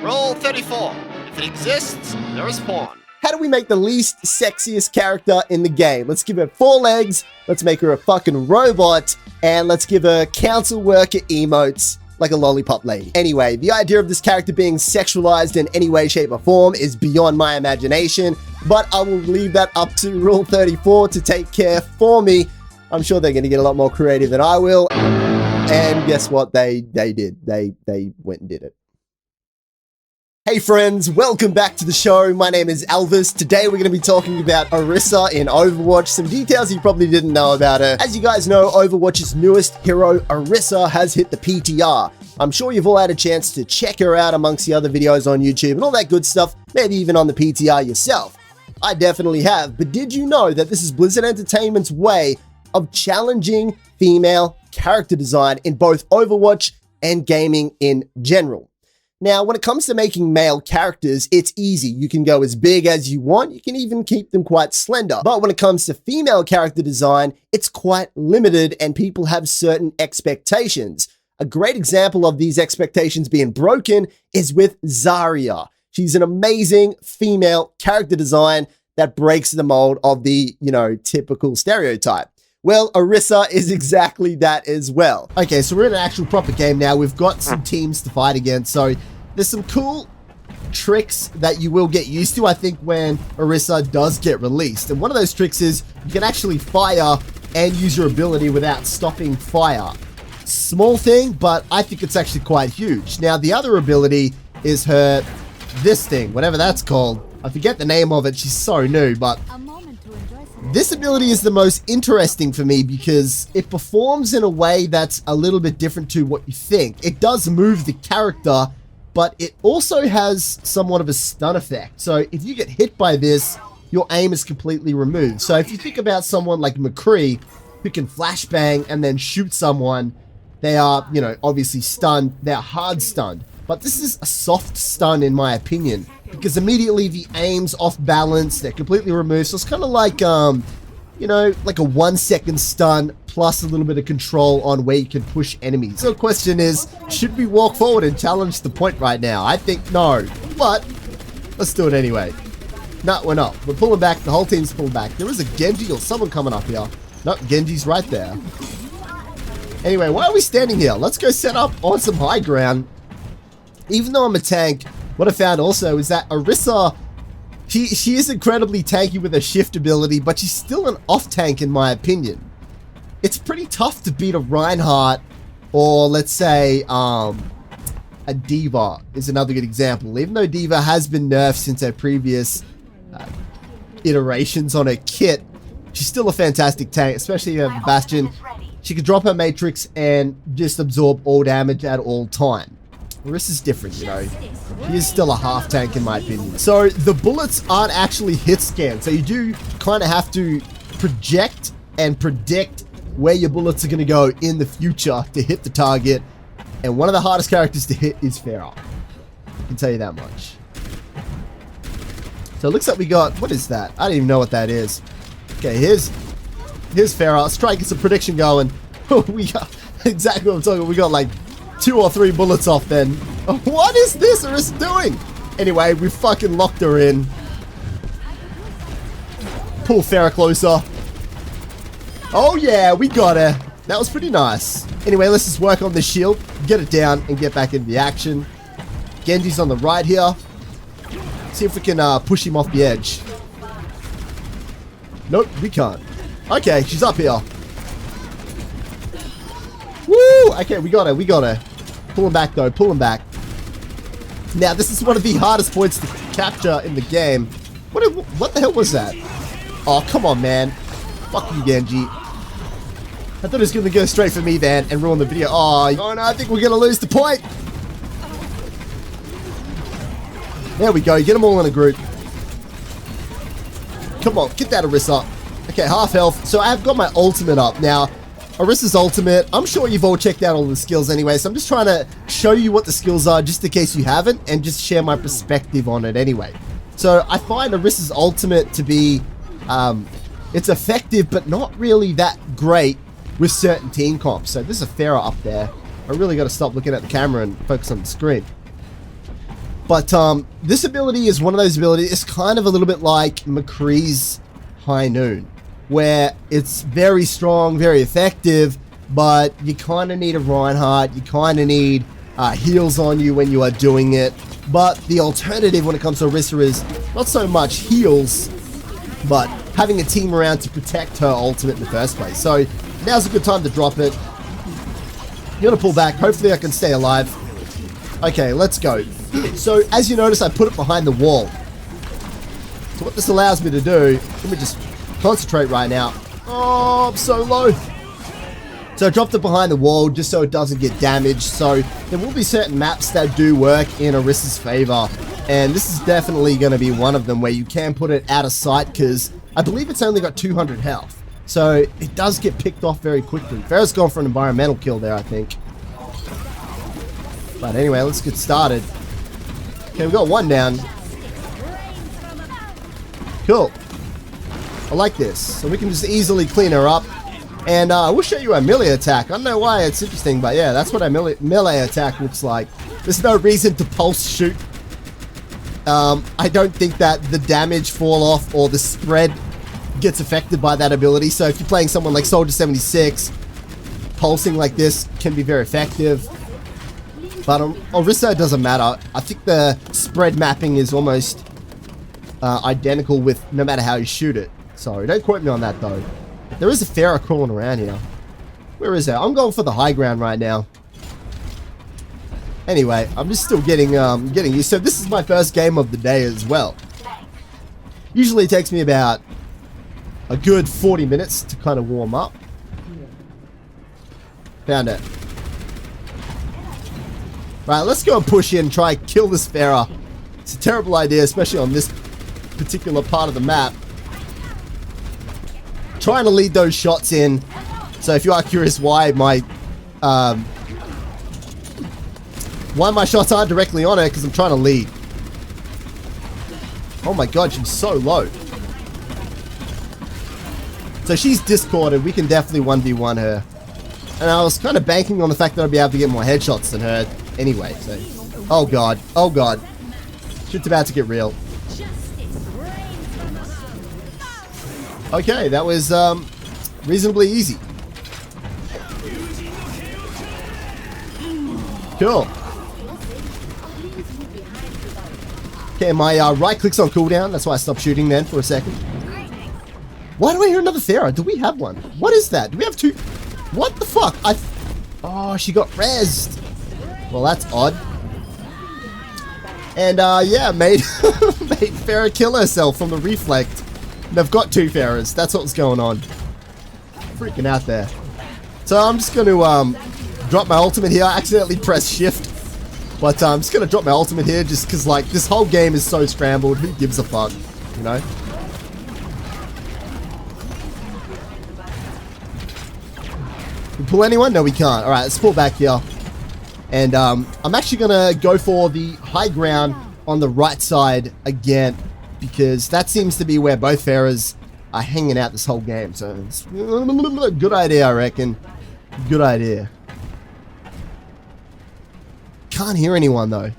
Rule 34. If it exists, there is porn. How do we make the least sexiest character in the game? Let's give her 4 legs, let's make her a fucking robot, and let's give her council worker emotes like a lollipop lady. Anyway, the idea of this character being sexualized in any way, shape, or form is beyond my imagination, but I will leave that up to Rule 34 to take care for me. I'm sure they're going to get a lot more creative than I will. And guess what? They did. They went and did it. Hey friends, welcome back to the show. My name is Elvis. Today we're going to be talking about Orisa in Overwatch. Some details you probably didn't know about her. As you guys know, Overwatch's newest hero, Orisa, has hit the PTR. I'm sure you've all had a chance to check her out amongst the other videos on YouTube and all that good stuff, maybe even on the PTR yourself. I definitely have, but did you know that this is Blizzard Entertainment's way of challenging female character design in both Overwatch and gaming in general? Now, when it comes to making male characters, it's easy. You can go as big as you want. You can even keep them quite slender. But when it comes to female character design, it's quite limited and people have certain expectations. A great example of these expectations being broken is with Zarya. She's an amazing female character design that breaks the mold of the, typical stereotype. Well, Orisa is exactly that as well. Okay, so we're in an actual proper game now. We've got some teams to fight against, so there's some cool tricks that you will get used to, I think, when Orisa does get released. And one of those tricks is you can actually fire and use your ability without stopping fire. Small thing, but I think it's actually quite huge. Now, the other ability is this thing, whatever that's called. I forget the name of it. She's so new, but this ability is the most interesting for me because it performs in a way that's a little bit different to what you think. It does move the character, but it also has somewhat of a stun effect. So if you get hit by this, your aim is completely removed. So if you think about someone like McCree, who can flashbang and then shoot someone, they are, obviously stunned. They're hard stunned. But this is a soft stun in my opinion, because immediately the aim's off balance, they're completely removed. So it's kind of like, like a 1 second stun plus a little bit of control on where you can push enemies. So the question is, should we walk forward and challenge the point right now? I think no, but let's do it anyway. No, we're not. We're pulling back. The whole team's pulling back. There is a Genji or someone coming up here. Nope, Genji's right there. Anyway, why are we standing here? Let's go set up on some high ground. Even though I'm a tank, what I found also is that Orisa, she is incredibly tanky with her shift ability, but she's still an off tank in my opinion. It's pretty tough to beat a Reinhardt or let's say a D.Va is another good example. Even though D.Va has been nerfed since her previous iterations on her kit, she's still a fantastic tank, especially if Bastion. She can drop her Matrix and just absorb all damage at all time. Orisa's different, She is still a half tank in my opinion. So the bullets aren't actually hit scanned. So you do kind of have to project and predict where your bullets are going to go in the future to hit the target. And one of the hardest characters to hit is Pharah. I can tell you that much. So it looks like we got, what is that? I don't even know what that is. Okay, here's Pharah. Let's try and get some prediction going. We got exactly what I'm talking about. We got like 2 or 3 bullets off then. What is this Orisa doing? Anyway, we fucking locked her in. Pull Pharah closer. Oh yeah, we got her. That was pretty nice. Anyway, let's just work on the shield, get it down, and get back into the action. Genji's on the right here. See if we can push him off the edge. Nope, we can't. Okay, she's up here. Woo! Okay, we got her. Pull him back, though. Pull him back. Now, this is one of the hardest points to capture in the game. What the hell was that? Oh, come on, man. Fuck you, Genji. I thought it was going to go straight for me, then, and ruin the video. Oh, no, I think we're going to lose the point. There we go. Get them all in a group. Come on, get that Orisa. Okay, half health. So I've got my ultimate up. Now, Orisa's ultimate, I'm sure you've all checked out all the skills anyway, so I'm just trying to show you what the skills are just in case you haven't, and just share my perspective on it anyway. So I find Orisa's ultimate to be, it's effective, but not really that great with certain team comps. So there's a Pharah up there. I really got to stop looking at the camera and focus on the screen. But this ability is one of those abilities, it's kind of a little bit like McCree's High Noon, where it's very strong, very effective, but you kind of need a Reinhardt, you kind of need heals on you when you are doing it. But the alternative when it comes to Orisa is not so much heals, but having a team around to protect her ultimate in the first place. So now's a good time to drop it. You're gonna pull back, hopefully I can stay alive. Okay, let's go. So as you notice, I put it behind the wall. So what this allows me to do, let me just concentrate right now. Oh, I'm so low. So I dropped it behind the wall just so it doesn't get damaged. So there will be certain maps that do work in Orisa's favor. And this is definitely going to be one of them where you can put it out of sight because I believe it's only got 200 health. So it does get picked off very quickly. Farah's gone for an environmental kill there, I think. But anyway, let's get started. Okay, we've got one down. Cool. I like this. So we can just easily clean her up. And I will show you a melee attack. I don't know why it's interesting, but yeah, that's what a melee attack looks like. There's no reason to pulse shoot. I don't think that the damage fall off or the spread gets affected by that ability. So if you're playing someone like Soldier 76, pulsing like this can be very effective. But Orisa doesn't matter. I think the spread mapping is almost identical with no matter how you shoot it. Sorry, don't quote me on that though. There is a Pharah crawling around here. Where is that? I'm going for the high ground right now. Anyway, I'm just still getting used. So this is my first game of the day as well. Usually it takes me about a good 40 minutes to kind of warm up. Found it. Right, let's go and push in and try and kill this Pharah. It's a terrible idea, especially on this particular part of the map. Trying to lead those shots in. So if you are curious why my shots aren't directly on her, because I'm trying to lead. Oh my god, she's so low. So she's discorded. We can definitely 1v1 her. And I was kind of banking on the fact that I'd be able to get more headshots than her anyway. So, oh god, oh god. Shit's about to get real. Okay, that was reasonably easy. Cool. Okay, my right click's on cooldown. That's why I stopped shooting then for a second. Why do I hear another Pharah? Do we have one? What is that? Do we have two? What the fuck? Oh, she got rezzed. Well, that's odd. And yeah, made Pharah kill herself from the reflect. They've got two Pharahs. That's what's going on. Freaking out there. So I'm just going to drop my ultimate here. I accidentally pressed shift. But I'm just going to drop my ultimate here just because, like, this whole game is so scrambled. Who gives a fuck? You know? Can we pull anyone? No, we can't. Alright, let's pull back here. And I'm actually going to go for the high ground on the right side again. Because that seems to be where both Pharahs are hanging out this whole game. So it's a good idea, I reckon. Good idea. Can't hear anyone though.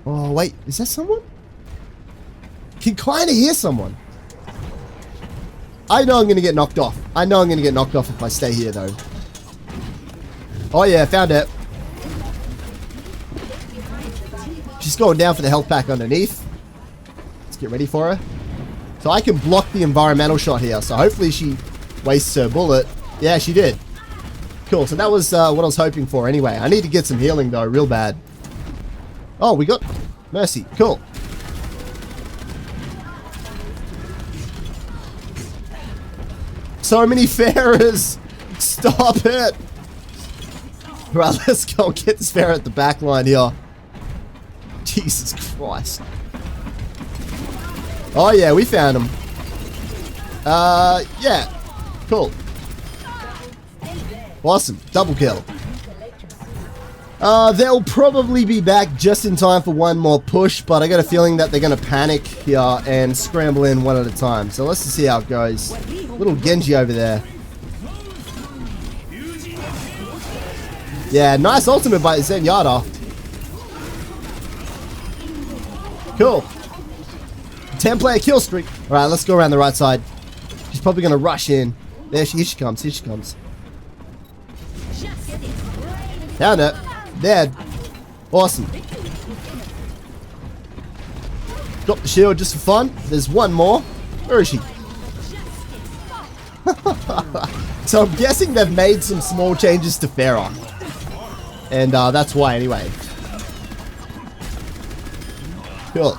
Oh wait, is that someone? Can kind of hear someone. I know I'm going to get knocked off. I know I'm going to get knocked off if I stay here though. Oh yeah, found it. She's going down for the health pack underneath. Get ready for her. So I can block the environmental shot here. So hopefully she wastes her bullet. Yeah, she did. Cool. So that was what I was hoping for anyway. I need to get some healing though, real bad. Oh, we got Mercy. Cool. So many Pharahs. Stop it. Right, let's go and get this Pharah at the back line here. Jesus Christ. Oh yeah, we found him. Yeah. Cool. Awesome. Double kill. They'll probably be back just in time for one more push, but I got a feeling that they're going to panic here and scramble in one at a time. So let's just see how it goes. Little Genji over there. Yeah, nice ultimate by Zenyatta. Cool. 10-player kill streak. All right, let's go around the right side. She's probably going to rush in. Here she comes. Here she comes. Found it. Dead. Awesome. Drop the shield just for fun. There's one more. Where is she? So I'm guessing they've made some small changes to Pharah. And that's why anyway. Cool.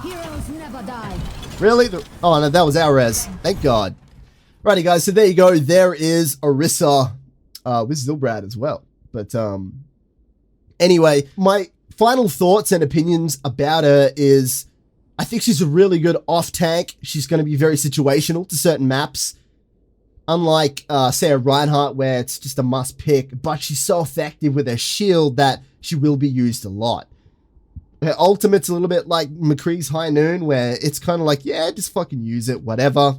Really? Oh no, that was our res. Thank God. Righty guys, so there you go. There is Orisa with Zilbrad as well. But anyway, my final thoughts and opinions about her is I think she's a really good off-tank. She's going to be very situational to certain maps. Unlike, say, a Reinhardt where it's just a must-pick, but she's so effective with her shield that she will be used a lot. Her ultimate's a little bit like McCree's High Noon, where it's kind of like, yeah, just fucking use it, whatever.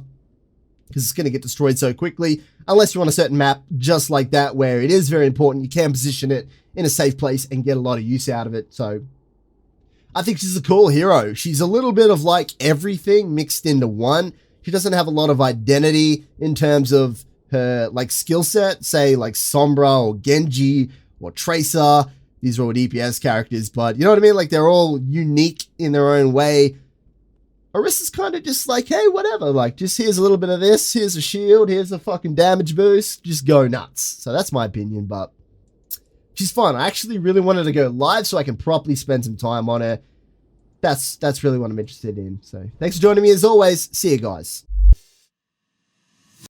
Because it's going to get destroyed so quickly. Unless you're on a certain map just like that, where it is very important. You can position it in a safe place and get a lot of use out of it. So I think she's a cool hero. She's a little bit of like everything mixed into one. She doesn't have a lot of identity in terms of her like skill set, say like Sombra or Genji or Tracer. These are all DPS characters, but you know what I mean? Like they're all unique in their own way. Orisa's kind of just like, hey, whatever. Like just here's a little bit of this. Here's a shield. Here's a fucking damage boost. Just go nuts. So that's my opinion, but she's fun. I actually really wanted to go live so I can properly spend some time on her. That's really what I'm interested in. So thanks for joining me as always. See you guys.